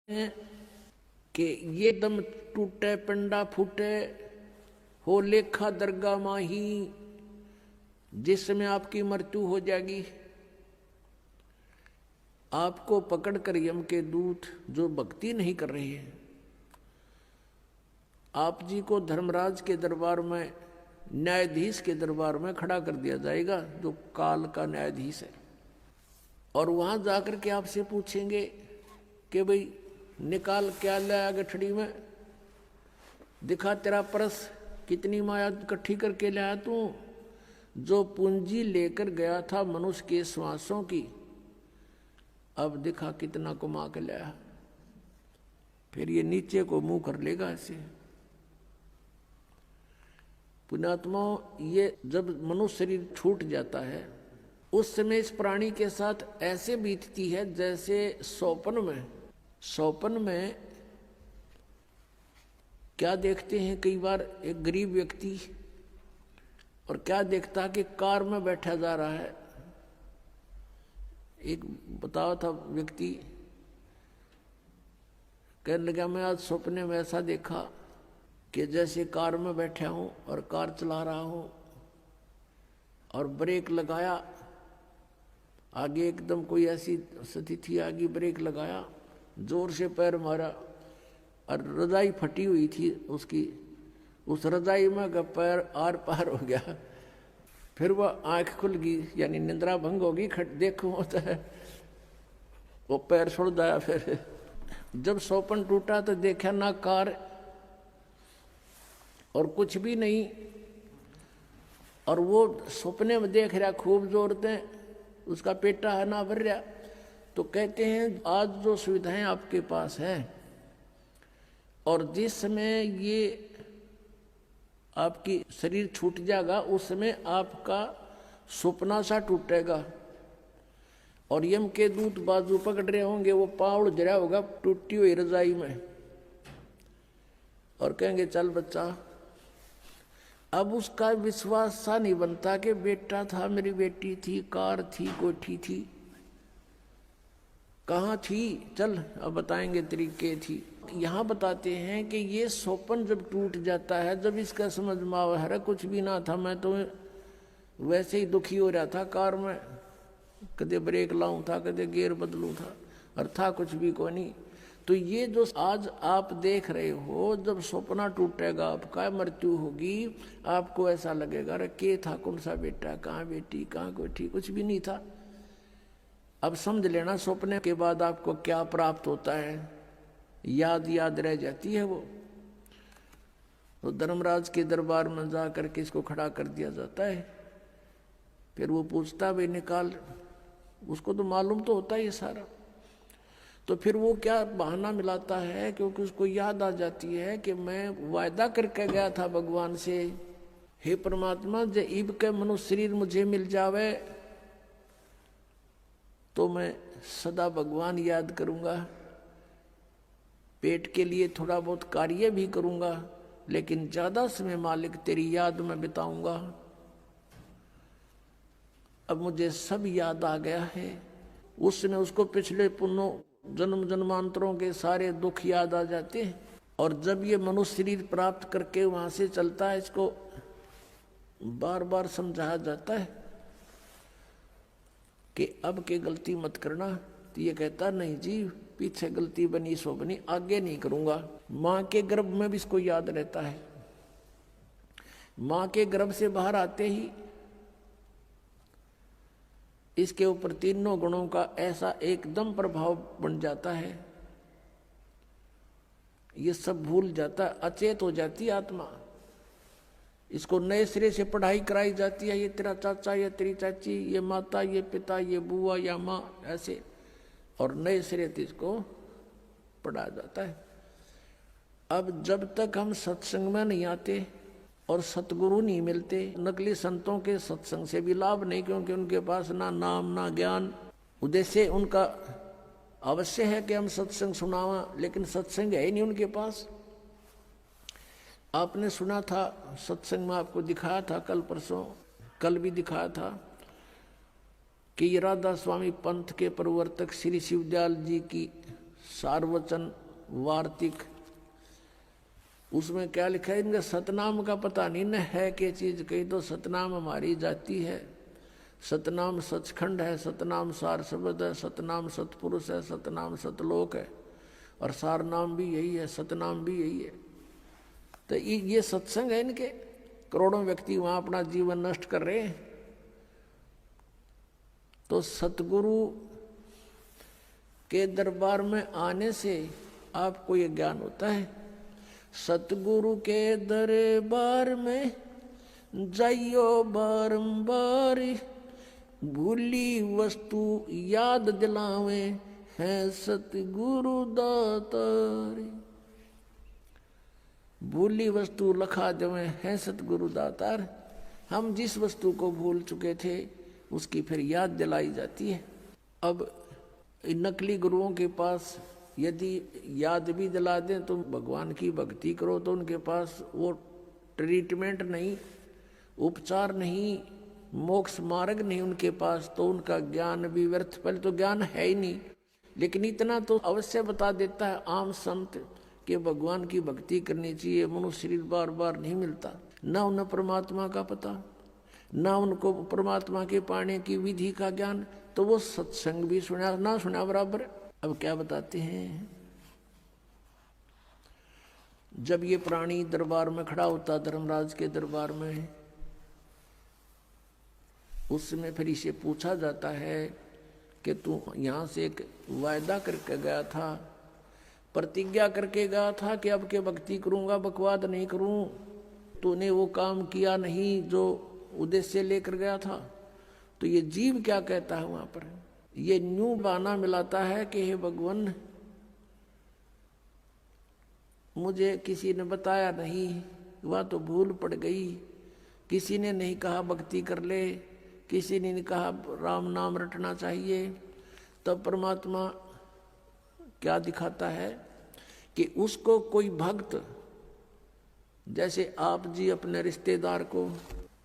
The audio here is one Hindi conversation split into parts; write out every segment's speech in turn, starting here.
हैं कि ये दम टूटे पिंडा फूटे हो लेखा दरगाह माही, जिसमें आपकी मृत्यु हो जाएगी। आपको पकड़कर यम के दूत जो भक्ति नहीं कर रहे हैं, आप जी को धर्मराज के दरबार में, न्यायाधीश के दरबार में खड़ा कर दिया जाएगा, जो काल का न्यायाधीश है। और वहां जाकर के आपसे पूछेंगे कि भाई निकाल क्या लाया गठड़ी में, दिखा तेरा परस, कितनी माया इकट्ठी करके लाया तू। जो पूंजी लेकर गया था मनुष्य के श्वासों की, अब दिखा कितना कमा के लाया। फिर ये नीचे को मुंह कर लेगा ऐसे। पुण्यात्मा, ये जब मनुष्य शरीर छूट जाता है उस समय इस प्राणी के साथ ऐसे बीतती है जैसे सौपन में क्या देखते हैं कई बार एक गरीब व्यक्ति, और क्या देखता कि कार में बैठा जा रहा है। एक बताया था व्यक्ति, कहने लगा मैं आज सपने में ऐसा देखा कि जैसे कार में बैठा हूं और कार चला रहा हूं, और ब्रेक लगाया, आगे एकदम कोई ऐसी स्थिति आ गई, ब्रेक लगाया, जोर से पैर मारा और रजाई फटी हुई थी उसकी, उस रजाई में का पैर आर पार हो गया। फिर वह आंख खुल गई, यानी निंद्रा भंग होगी, देखो होता है, वो पैर छोड़ दिया। फिर जब सौपन टूटा तो देखा ना कार और कुछ भी नहीं, और वो सपने में देख रहा खूब जोरते, उसका पेटा है ना भर रहा। तो कहते हैं आज जो सुविधाएं आपके पास हैं, और जिस समय ये आपकी शरीर छूट जाएगा उस समय आपका सपना सा टूटेगा, और यम के दूत बाजू पकड़ रहे होंगे, वो पाँव जरा होगा टूटी हुई रजाई में, और कहेंगे चल बच्चा। अब उसका विश्वास सा नहीं बनता कि बेटा था, मेरी बेटी थी, कार थी, कोठी थी, कहाँ थी, चल अब बताएंगे तरीके थी। यहाँ बताते हैं कि ये सौपन जब टूट जाता है, जब इसका समझ में आवा है कुछ भी ना था, मैं तो वैसे ही दुखी हो रहा था कार में, कदे ब्रेक लाऊं था, कदे गियर बदलूं था, और था कुछ भी को नहीं। तो ये जो आज आप देख रहे हो, जब सपना टूटेगा, आपका मृत्यु होगी, आपको ऐसा लगेगा अरे के था, कौन सा बेटा, कहाँ बेटी, कहाँ कोठी, कुछ भी नहीं था। अब समझ लेना सपने के बाद आपको क्या प्राप्त होता है, याद रह जाती है वो। तो धर्मराज के दरबार में जा करके इसको खड़ा कर दिया जाता है। फिर वो पूछता भाई निकाल, उसको तो मालूम तो होता है ये सारा। तो फिर वो क्या बहाना मिलाता है, क्योंकि उसको याद आ जाती है कि मैं वायदा करके गया था भगवान से, हे परमात्मा जब ईब के मनुष्य शरीर मुझे मिल जावे तो मैं सदा भगवान याद करूंगा, पेट के लिए थोड़ा बहुत कार्य भी करूंगा, लेकिन ज्यादा समय मालिक तेरी याद में बिताऊंगा। अब मुझे सब याद आ गया है। उस समय उसको पिछले पुण्यों जन्म जन्मांतरों के सारे दुख याद आ जाते हैं, और जब ये मनुष्य शरीर प्राप्त करके वहां से चलता है, इसको बार बार समझाया जाता है कि अब के गलती मत करना। तो ये कहता नहीं जी, पीछे गलती बनी सो बनी, आगे नहीं करूंगा। माँ के गर्भ में भी इसको याद रहता है। माँ के गर्भ से बाहर आते ही इसके ऊपर तीनों गुणों का ऐसा एकदम प्रभाव बन जाता है, ये सब भूल जाता, अचेत हो जाती आत्मा। इसको नए सिरे से पढ़ाई कराई जाती है, ये तेरा चाचा, ये तेरी चाची, ये माता, ये पिता, ये बुआ या माँ, ऐसे, और नए सिरे से इसको पढ़ाया जाता है। अब जब तक हम सत्संग में नहीं आते और सतगुरु नहीं मिलते, नकली संतों के सत्संग से भी लाभ नहीं, क्योंकि उनके पास ना नाम ना ज्ञान। उद्देश्य उनका अवश्य है कि हम सत्संग सुनावा, लेकिन सत्संग है ही नहीं उनके पास। आपने सुना था सत्संग में, आपको दिखाया था कल परसों, कल भी दिखाया था कि राधा स्वामी पंथ के प्रवर्तक श्री शिवदयाल जी की सार्वचन वार्तिक, उसमें क्या लिखा है, इनका सतनाम का पता नहीं न है क्या चीज। कही तो सतनाम हमारी जाति है, सतनाम सचखंड है, सतनाम सार शब्द है, सतनाम सतपुरुष है, सतनाम सतलोक है, और सार नाम भी यही है, सतनाम भी यही है। तो ये सत्संग है इनके। करोड़ों व्यक्ति वहां अपना जीवन नष्ट कर रहे हैं। तो सतगुरु के दरबार में आने से आपको ये ज्ञान होता है। सतगुरु के दरबार में जाइयो बारंबार, भूली वस्तु याद दिलावे हैं सतगुरु दातार। भूली वस्तु लखा देवे हैं सतगुरु दातार। हम जिस वस्तु को भूल चुके थे उसकी फिर याद दिलाई जाती है। अब नकली गुरुओं के पास यदि याद भी दिला दें तो भगवान की भक्ति करो तो उनके पास वो ट्रीटमेंट नहीं, उपचार नहीं, मोक्ष मार्ग नहीं उनके पास, तो उनका ज्ञान भी व्यर्थ। पहले तो ज्ञान है ही नहीं, लेकिन इतना तो अवश्य बता देता है आम संत कि भगवान की भक्ति करनी चाहिए। मनुष्य शरीर बार बार नहीं मिलता, ना उन्हें परमात्मा का पता, ना उनको परमात्मा के पाने की विधि का ज्ञान, तो वो सत्संग भी सुना ना सुना बराबर। अब क्या बताते हैं, जब ये प्राणी दरबार में खड़ा होता, धर्मराज के दरबार में, उस समय फिर इसे पूछा जाता है कि तू यहाँ से एक वायदा करके गया था, प्रतिज्ञा करके गया था कि अब के भक्ति करूंगा, बकवाद नहीं करूं, तूने वो काम किया नहीं जो उद्देश्य लेकर गया था। तो ये जीव क्या कहता है वहां पर, ये न्यू बहाना मिलाता है कि हे भगवान, मुझे किसी ने बताया नहीं, वह तो भूल पड़ गई, किसी ने नहीं कहा भक्ति कर ले, किसी ने नहीं कहा राम नाम रटना चाहिए। तब परमात्मा क्या दिखाता है कि उसको कोई भक्त, जैसे आप जी अपने रिश्तेदार को,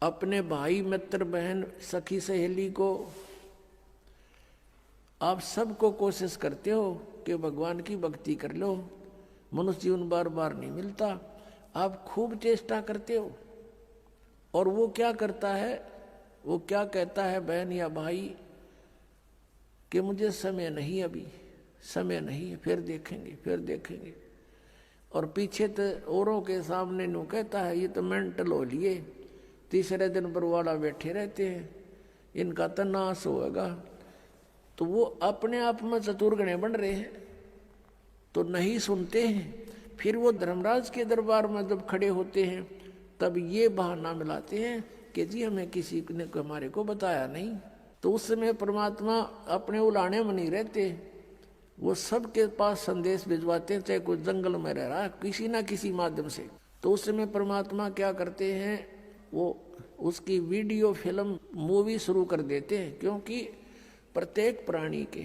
अपने भाई मित्र बहन सखी सहेली को, आप सबको कोशिश करते हो कि भगवान की भक्ति कर लो। मनुष्य जीवन बार बार नहीं मिलता, आप खूब चेष्टा करते हो। और वो क्या करता है, वो क्या कहता है बहन या भाई कि मुझे समय नहीं, अभी समय नहीं है, फिर देखेंगे फिर देखेंगे। और पीछे तो औरों के सामने नो कहता है ये तो मेंटल हो लिए, तीसरे दिन बरवाड़ा बैठे रहते हैं, इनका तो नाश होगा। तो वो अपने आप में चतुर्गणे बन रहे हैं, तो नहीं सुनते हैं। फिर वो धर्मराज के दरबार में जब खड़े होते हैं तब ये बहाना मिलाते हैं कि जी हमें किसी ने हमारे को बताया नहीं। तो उस समय परमात्मा अपने उलाने में नहीं रहते, वो सबके पास संदेश भिजवाते हैं, चाहे कोई जंगल में रह रहा है किसी ना किसी माध्यम से। तो उस समय परमात्मा क्या करते हैं, वो उसकी वीडियो फिल्म मूवी शुरू कर देते हैं। क्योंकि प्रत्येक प्राणी के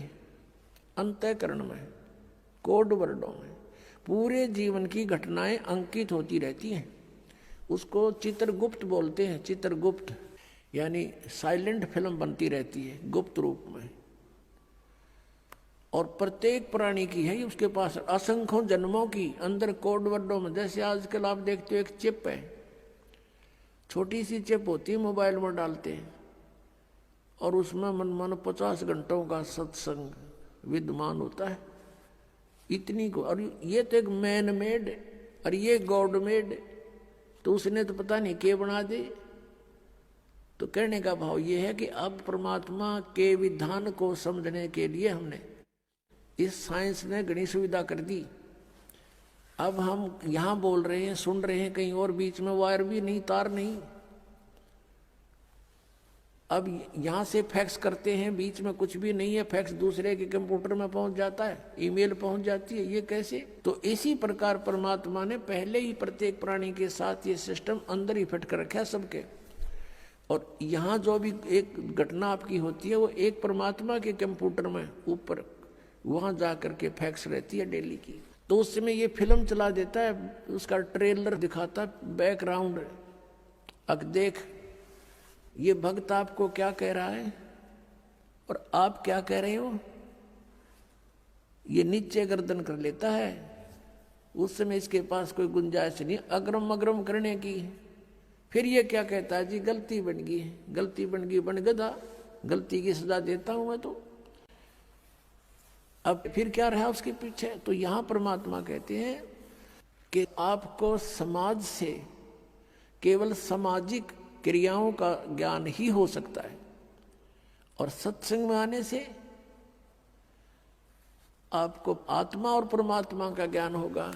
अंतःकरण में, कोड वर्डों में पूरे जीवन की घटनाएं अंकित होती रहती हैं। उसको चित्रगुप्त बोलते हैं, चित्रगुप्त यानी साइलेंट फिल्म बनती रहती है गुप्त रूप में। और प्रत्येक प्राणी की है उसके पास असंख्यों जन्मों की अंदर कोड वर्डों में। जैसे आजकल आप देखते हो एक चिप है, छोटी सी चिप होती है, मोबाइल में डालते हैं और उसमें मन 50 घंटों का सत्संग विद्यमान होता है। इतनी को, और ये तो एक मैन मेड और ये गॉड मेड, तो उसने तो पता नहीं के बना दे। तो कहने का भाव ये है कि अब परमात्मा के विधान को समझने के लिए हमने इस साइंस ने घनी सुविधा कर दी। अब हम यहाँ बोल रहे हैं, सुन रहे हैं, कहीं और बीच में वायर भी नहीं, तार नहीं। अब यहाँ से फैक्स करते हैं, बीच में कुछ भी नहीं है, फैक्स दूसरे के कंप्यूटर में पहुंच जाता है, ईमेल पहुंच जाती है। ये कैसे? तो इसी प्रकार परमात्मा ने पहले ही प्रत्येक प्राणी के साथ ये सिस्टम अंदर ही फिट कर रखा है सबके। और यहाँ जो भी एक घटना आपकी होती है वो एक परमात्मा के कंप्यूटर में ऊपर वहां जा करके फैक्स रहती है डेली की। तो उस समय ये फिल्म चला देता है, उसका ट्रेलर दिखाता है, बैकग्राउंड। अब देख ये भक्त आपको क्या कह रहा है और आप क्या कह रहे हो। ये नीचे गर्दन कर लेता है, उस समय इसके पास कोई गुंजाइश नहीं अग्रम अग्रम करने की। फिर ये क्या कहता है जी, गलती बन गई, गलती बन गई, बन गधा, गलती की सजा देता हूं मैं तो। अब फिर क्या रहा उसके पीछे? तो यहां परमात्मा कहते हैं कि आपको समाज से केवल सामाजिक क्रियाओं का ज्ञान ही हो सकता है, और सत्संग में आने से आपको आत्मा और परमात्मा का ज्ञान होगा।